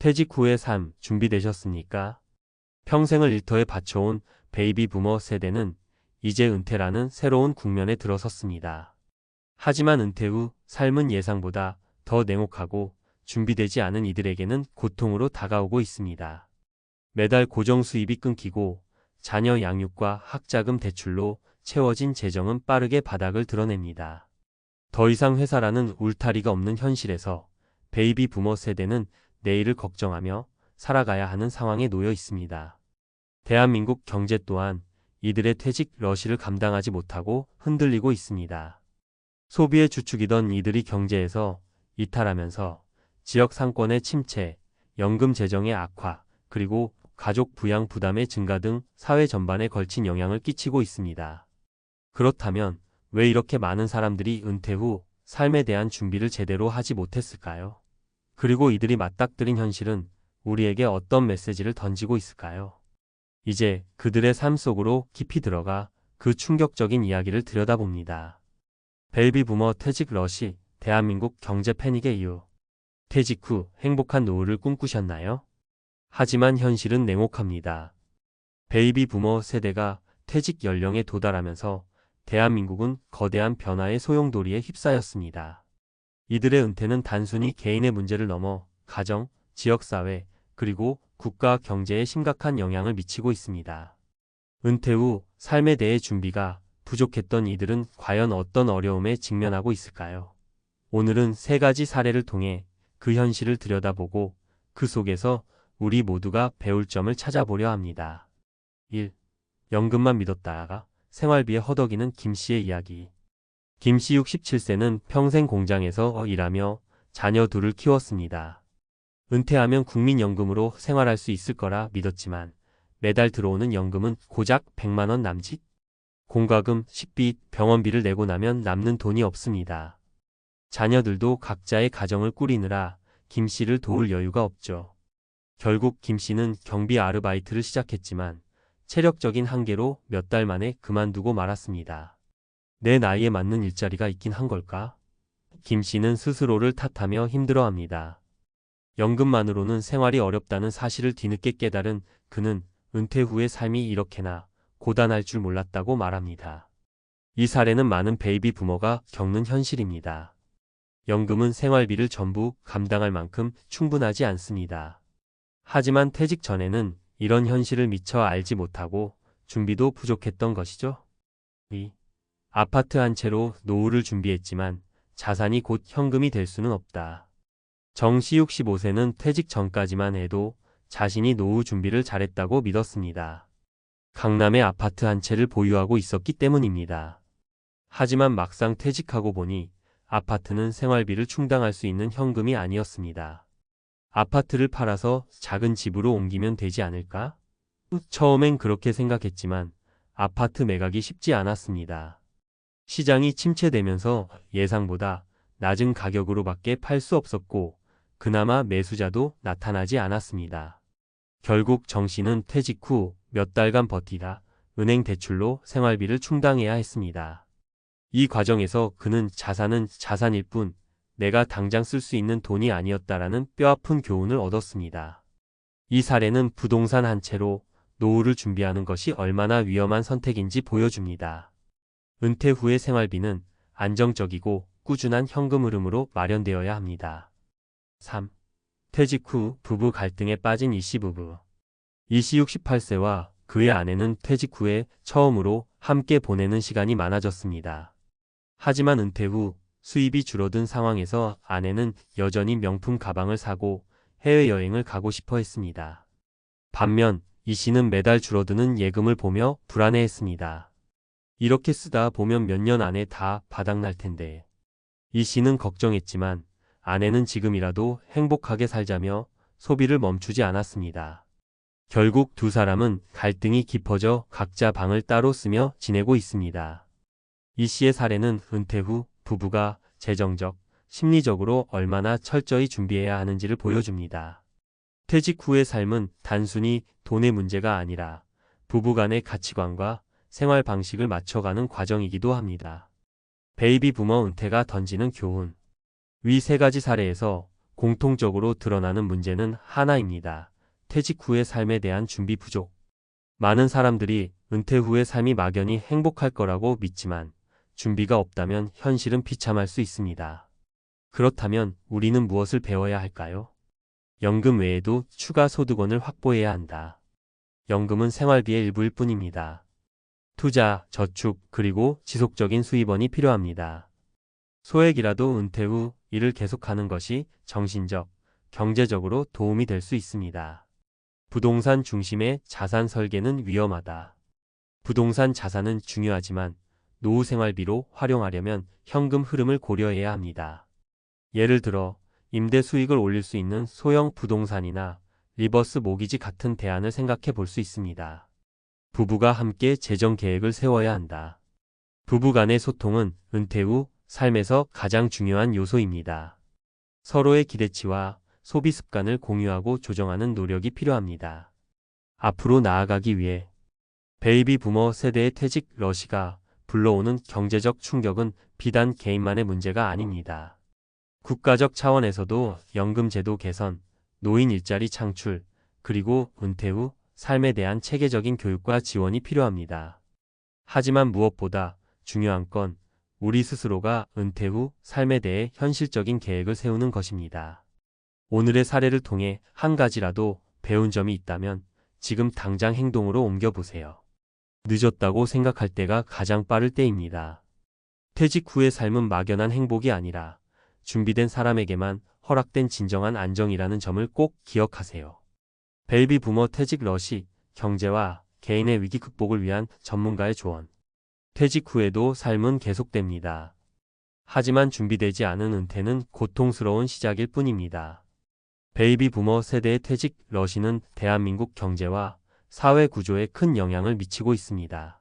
퇴직 후의 삶 준비되셨습니까? 평생을 일터에 바쳐온 베이비 부머 세대는 이제 은퇴라는 새로운 국면에 들어섰습니다. 하지만 은퇴 후 삶은 예상보다 더 냉혹하고 준비되지 않은 이들에게는 고통으로 다가오고 있습니다. 매달 고정 수입이 끊기고 자녀 양육과 학자금 대출로 채워진 재정은 빠르게 바닥을 드러냅니다. 더 이상 회사라는 울타리가 없는 현실에서 베이비 부머 세대는 내일을 걱정하며 살아가야 하는 상황에 놓여 있습니다. 대한민국 경제 또한 이들의 퇴직 러시를 감당하지 못하고 흔들리고 있습니다. 소비의 주축이던 이들이 경제에서 이탈하면서 지역 상권의 침체, 연금 재정의 악화, 그리고 가족 부양 부담의 증가 등 사회 전반에 걸친 영향을 끼치고 있습니다. 그렇다면 왜 이렇게 많은 사람들이 은퇴 후 삶에 대한 준비를 제대로 하지 못했을까요? 그리고 이들이 맞닥뜨린 현실은 우리에게 어떤 메시지를 던지고 있을까요? 이제 그들의 삶 속으로 깊이 들어가 그 충격적인 이야기를 들여다봅니다. 베이비 부머 퇴직 러시, 대한민국 경제 패닉의 이유. 퇴직 후 행복한 노후를 꿈꾸셨나요? 하지만 현실은 냉혹합니다. 베이비 부머 세대가 퇴직 연령에 도달하면서 대한민국은 거대한 변화의 소용돌이에 휩싸였습니다. 이들의 은퇴는 단순히 개인의 문제를 넘어 가정, 지역사회, 그리고 국가 경제에 심각한 영향을 미치고 있습니다. 은퇴 후 삶에 대해 준비가 부족했던 이들은 과연 어떤 어려움에 직면하고 있을까요? 오늘은 세 가지 사례를 통해 그 현실을 들여다보고 그 속에서 우리 모두가 배울 점을 찾아보려 합니다. 1. 연금만 믿었다가 생활비에 허덕이는 김씨의 이야기. 김씨 67세는 평생 공장에서 일하며 자녀 둘을 키웠습니다. 은퇴하면 국민연금으로 생활할 수 있을 거라 믿었지만 매달 들어오는 연금은 고작 100만 원 남짓? 공과금, 식비, 병원비를 내고 나면 남는 돈이 없습니다. 자녀들도 각자의 가정을 꾸리느라 김씨를 도울 여유가 없죠. 결국 김씨는 경비 아르바이트를 시작했지만 체력적인 한계로 몇 달 만에 그만두고 말았습니다. 내 나이에 맞는 일자리가 있긴 한 걸까? 김씨는 스스로를 탓하며 힘들어합니다. 연금만으로는 생활이 어렵다는 사실을 뒤늦게 깨달은 그는 은퇴 후의 삶이 이렇게나 고단할 줄 몰랐다고 말합니다. 이 사례는 많은 베이비 부머가 겪는 현실입니다. 연금은 생활비를 전부 감당할 만큼 충분하지 않습니다. 하지만 퇴직 전에는 이런 현실을 미처 알지 못하고 준비도 부족했던 것이죠. 2. 아파트 한 채로 노후를 준비했지만 자산이 곧 현금이 될 수는 없다. 정씨 65세는 퇴직 전까지만 해도 자신이 노후 준비를 잘했다고 믿었습니다. 강남에 아파트 한 채를 보유하고 있었기 때문입니다. 하지만 막상 퇴직하고 보니 아파트는 생활비를 충당할 수 있는 현금이 아니었습니다. 아파트를 팔아서 작은 집으로 옮기면 되지 않을까? 처음엔 그렇게 생각했지만 아파트 매각이 쉽지 않았습니다. 시장이 침체되면서 예상보다 낮은 가격으로밖에 팔 수 없었고 그나마 매수자도 나타나지 않았습니다. 결국 정 씨는 퇴직 후 몇 달간 버티다 은행 대출로 생활비를 충당해야 했습니다. 이 과정에서 그는 자산은 자산일 뿐 내가 당장 쓸 수 있는 돈이 아니었다라는 뼈아픈 교훈을 얻었습니다. 이 사례는 부동산 한 채로 노후를 준비하는 것이 얼마나 위험한 선택인지 보여줍니다. 은퇴 후의 생활비는 안정적이고 꾸준한 현금 흐름으로 마련되어야 합니다. 3. 퇴직 후 부부 갈등에 빠진 이씨 부부. 이씨 68세와 그의 아내는 퇴직 후에 처음으로 함께 보내는 시간이 많아졌습니다. 하지만 은퇴 후 수입이 줄어든 상황에서 아내는 여전히 명품 가방을 사고 해외여행을 가고 싶어 했습니다. 반면 이씨는 매달 줄어드는 예금을 보며 불안해했습니다. 이렇게 쓰다 보면 몇 년 안에 다 바닥날 텐데. 이씨는 걱정했지만 아내는 지금이라도 행복하게 살자며 소비를 멈추지 않았습니다. 결국 두 사람은 갈등이 깊어져 각자 방을 따로 쓰며 지내고 있습니다. 이씨의 사례는 은퇴 후 부부가 재정적, 심리적으로 얼마나 철저히 준비해야 하는지를 보여줍니다. 퇴직 후의 삶은 단순히 돈의 문제가 아니라 부부 간의 가치관과 생활 방식을 맞춰가는 과정이기도 합니다. 베이비 부머 은퇴가 던지는 교훈. 위 세 가지 사례에서 공통적으로 드러나는 문제는 하나입니다. 퇴직 후의 삶에 대한 준비 부족. 많은 사람들이 은퇴 후의 삶이 막연히 행복할 거라고 믿지만 준비가 없다면 현실은 비참할 수 있습니다. 그렇다면 우리는 무엇을 배워야 할까요? 연금 외에도 추가 소득원을 확보해야 한다. 연금은 생활비의 일부일 뿐입니다. 투자, 저축, 그리고 지속적인 수입원이 필요합니다. 소액이라도 은퇴 후 일을 계속하는 것이 정신적, 경제적으로 도움이 될 수 있습니다. 부동산 중심의 자산 설계는 위험하다. 부동산 자산은 중요하지만 노후 생활비로 활용하려면 현금 흐름을 고려해야 합니다. 예를 들어 임대 수익을 올릴 수 있는 소형 부동산이나 리버스 모기지 같은 대안을 생각해 볼 수 있습니다. 부부가 함께 재정 계획을 세워야 한다. 부부 간의 소통은 은퇴 후 삶에서 가장 중요한 요소입니다. 서로의 기대치와 소비 습관을 공유하고 조정하는 노력이 필요합니다. 앞으로 나아가기 위해 베이비 부머 세대의 퇴직 러시가 불러오는 경제적 충격은 비단 개인만의 문제가 아닙니다. 국가적 차원에서도 연금제도 개선, 노인 일자리 창출, 그리고 은퇴 후 삶에 대한 체계적인 교육과 지원이 필요합니다. 하지만 무엇보다 중요한 건 우리 스스로가 은퇴 후 삶에 대해 현실적인 계획을 세우는 것입니다. 오늘의 사례를 통해 한 가지라도 배운 점이 있다면 지금 당장 행동으로 옮겨보세요. 늦었다고 생각할 때가 가장 빠를 때입니다. 퇴직 후의 삶은 막연한 행복이 아니라 준비된 사람에게만 허락된 진정한 안정이라는 점을 꼭 기억하세요. 베이비 부머 퇴직 러시, 경제와 개인의 위기 극복을 위한 전문가의 조언. 퇴직 후에도 삶은 계속됩니다. 하지만 준비되지 않은 은퇴는 고통스러운 시작일 뿐입니다. 베이비 부머 세대의 퇴직 러시는 대한민국 경제와 사회 구조에 큰 영향을 미치고 있습니다.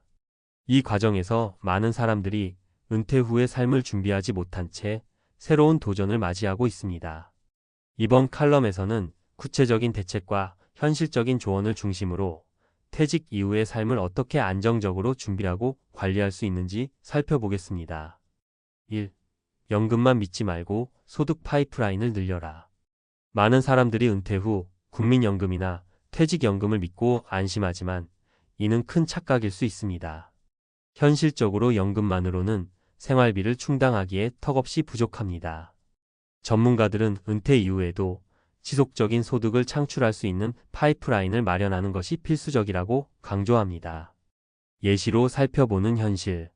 이 과정에서 많은 사람들이 은퇴 후의 삶을 준비하지 못한 채 새로운 도전을 맞이하고 있습니다. 이번 칼럼에서는 구체적인 대책과 현실적인 조언을 중심으로 퇴직 이후의 삶을 어떻게 안정적으로 준비하고 관리할 수 있는지 살펴보겠습니다. 1. 연금만 믿지 말고 소득 파이프라인을 늘려라. 많은 사람들이 은퇴 후 국민연금이나 퇴직연금을 믿고 안심하지만 이는 큰 착각일 수 있습니다. 현실적으로 연금만으로는 생활비를 충당하기에 턱없이 부족합니다. 전문가들은 은퇴 이후에도 지속적인 소득을 창출할 수 있는 파이프라인을 마련하는 것이 필수적이라고 강조합니다. 예시로 살펴보는 현실.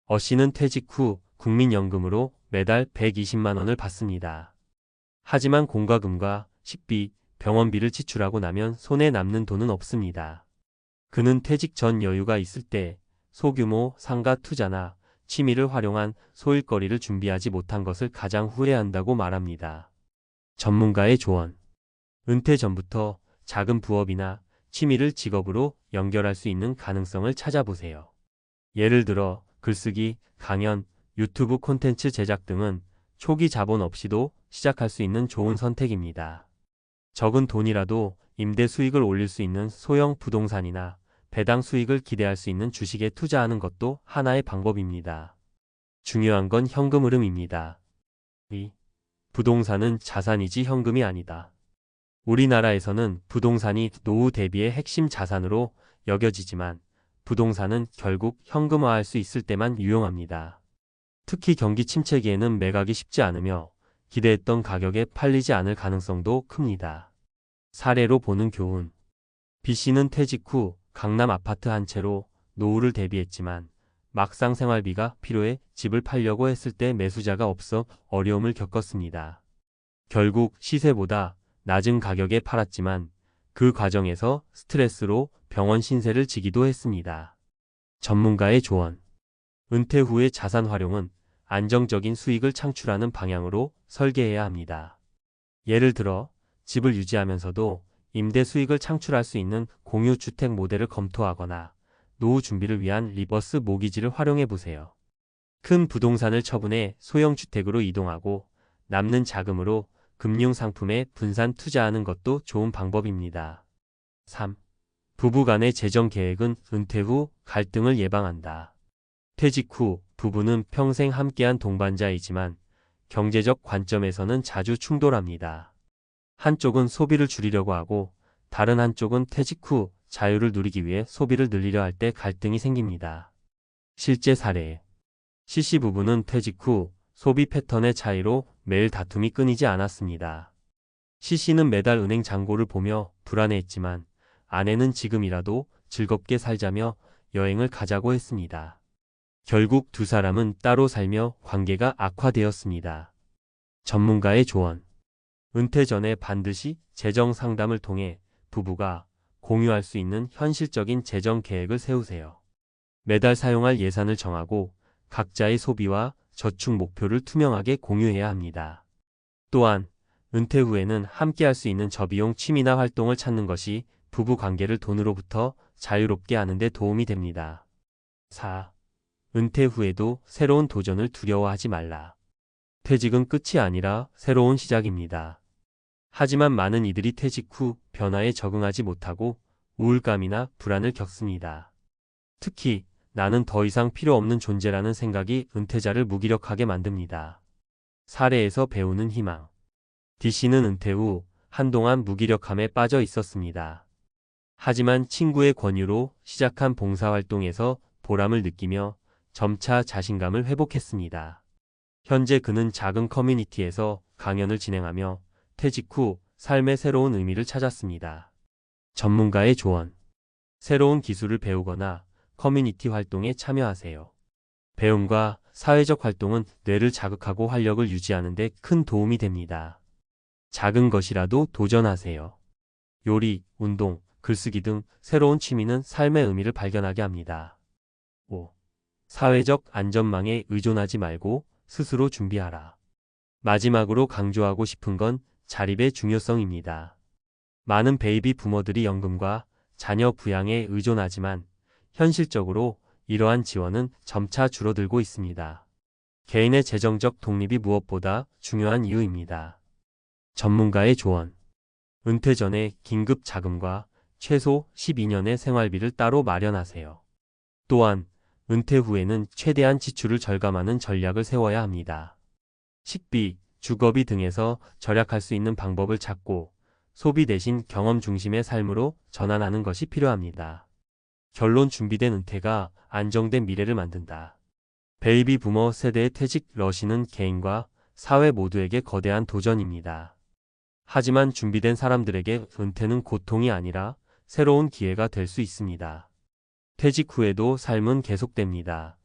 어 씨는 퇴직 후 국민연금으로 매달 120만 원을 받습니다. 하지만 공과금과 식비, 병원비를 지출하고 나면 손에 남는 돈은 없습니다. 그는 퇴직 전 여유가 있을 때 소규모 상가 투자나 취미를 활용한 소일거리를 준비하지 못한 것을 가장 후회한다고 말합니다. 전문가의 조언. 은퇴 전부터 작은 부업이나 취미를 직업으로 연결할 수 있는 가능성을 찾아보세요. 예를 들어 글쓰기, 강연, 유튜브 콘텐츠 제작 등은 초기 자본 없이도 시작할 수 있는 좋은 선택입니다. 적은 돈이라도 임대 수익을 올릴 수 있는 소형 부동산이나 배당 수익을 기대할 수 있는 주식에 투자하는 것도 하나의 방법입니다. 중요한 건 현금 흐름입니다. 2. 부동산은 자산이지 현금이 아니다. 우리나라에서는 부동산이 노후 대비의 핵심 자산으로 여겨지지만 부동산은 결국 현금화할 수 있을 때만 유용합니다. 특히 경기 침체기에는 매각이 쉽지 않으며 기대했던 가격에 팔리지 않을 가능성도 큽니다. 사례로 보는 교훈. B씨는 퇴직 후 강남 아파트 한 채로 노후를 대비했지만 막상 생활비가 필요해 집을 팔려고 했을 때 매수자가 없어 어려움을 겪었습니다. 결국 시세보다 낮은 가격에 팔았지만 그 과정에서 스트레스로 병원 신세를 지기도 했습니다. 전문가의 조언. 은퇴 후의 자산 활용은 안정적인 수익을 창출하는 방향으로 설계해야 합니다. 예를 들어 집을 유지하면서도 임대 수익을 창출할 수 있는 공유주택 모델을 검토하거나 노후 준비를 위한 리버스 모기지를 활용해 보세요. 큰 부동산을 처분해 소형 주택으로 이동하고 남는 자금으로 금융 상품에 분산 투자하는 것도 좋은 방법입니다. 3. 부부 간의 재정 계획은 은퇴 후 갈등을 예방한다. 퇴직 후 부부는 평생 함께한 동반자이지만 경제적 관점에서는 자주 충돌합니다. 한쪽은 소비를 줄이려고 하고 다른 한쪽은 퇴직 후 자유를 누리기 위해 소비를 늘리려 할 때 갈등이 생깁니다. 실제 사례. CC 부부는 퇴직 후 소비 패턴의 차이로 매일 다툼이 끊이지 않았습니다. CC는 매달 은행 잔고를 보며 불안해했지만 아내는 지금이라도 즐겁게 살자며 여행을 가자고 했습니다. 결국 두 사람은 따로 살며 관계가 악화되었습니다. 전문가의 조언. 은퇴 전에 반드시 재정 상담을 통해 부부가 공유할 수 있는 현실적인 재정 계획을 세우세요. 매달 사용할 예산을 정하고 각자의 소비와 저축 목표를 투명하게 공유해야 합니다. 또한 은퇴 후에는 함께 할 수 있는 저비용 취미나 활동을 찾는 것이 부부 관계를 돈으로부터 자유롭게 하는 데 도움이 됩니다. 4. 은퇴 후에도 새로운 도전을 두려워하지 말라. 퇴직은 끝이 아니라 새로운 시작입니다. 하지만 많은 이들이 퇴직 후 변화에 적응하지 못하고 우울감이나 불안을 겪습니다. 특히 나는 더 이상 필요 없는 존재라는 생각이 은퇴자를 무기력하게 만듭니다. 사례에서 배우는 희망. D씨는 은퇴 후 한동안 무기력함에 빠져 있었습니다. 하지만 친구의 권유로 시작한 봉사활동에서 보람을 느끼며 점차 자신감을 회복했습니다. 현재 그는 작은 커뮤니티에서 강연을 진행하며 퇴직 후 삶의 새로운 의미를 찾았습니다. 전문가의 조언. 새로운 기술을 배우거나 커뮤니티 활동에 참여하세요. 배움과 사회적 활동은 뇌를 자극하고 활력을 유지하는 데 큰 도움이 됩니다. 작은 것이라도 도전하세요. 요리, 운동, 글쓰기 등 새로운 취미는 삶의 의미를 발견하게 합니다. 5. 사회적 안전망에 의존하지 말고 스스로 준비하라. 마지막으로 강조하고 싶은 건 자립의 중요성입니다. 많은 베이비 부머들이 연금과 자녀 부양에 의존하지만 현실적으로 이러한 지원은 점차 줄어들고 있습니다. 개인의 재정적 독립이 무엇보다 중요한 이유입니다. 전문가의 조언. 은퇴 전에 긴급 자금과 최소 12년의 생활비를 따로 마련하세요. 또한 은퇴 후에는 최대한 지출을 절감하는 전략을 세워야 합니다. 식비, 주거비 등에서 절약할 수 있는 방법을 찾고 소비 대신 경험 중심의 삶으로 전환하는 것이 필요합니다. 결론. 준비된 은퇴가 안정된 미래를 만든다. 베이비 부머 세대의 퇴직 러시는 개인과 사회 모두에게 거대한 도전입니다. 하지만 준비된 사람들에게 은퇴는 고통이 아니라 새로운 기회가 될 수 있습니다. 퇴직 후에도 삶은 계속됩니다.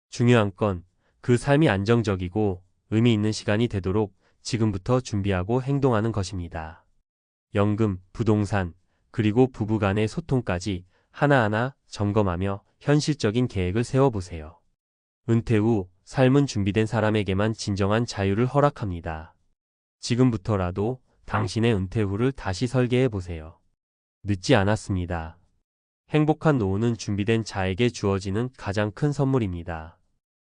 중요한 건 그 삶이 안정적이고 의미 있는 시간이 되도록 지금부터 준비하고 행동하는 것입니다. 연금, 부동산, 그리고 부부 간의 소통까지 하나하나 점검하며 현실적인 계획을 세워보세요. 은퇴 후 삶은 준비된 사람에게만 진정한 자유를 허락합니다. 지금부터라도 당신의 은퇴 후를 다시 설계해보세요. 늦지 않았습니다. 행복한 노후는 준비된 자에게 주어지는 가장 큰 선물입니다.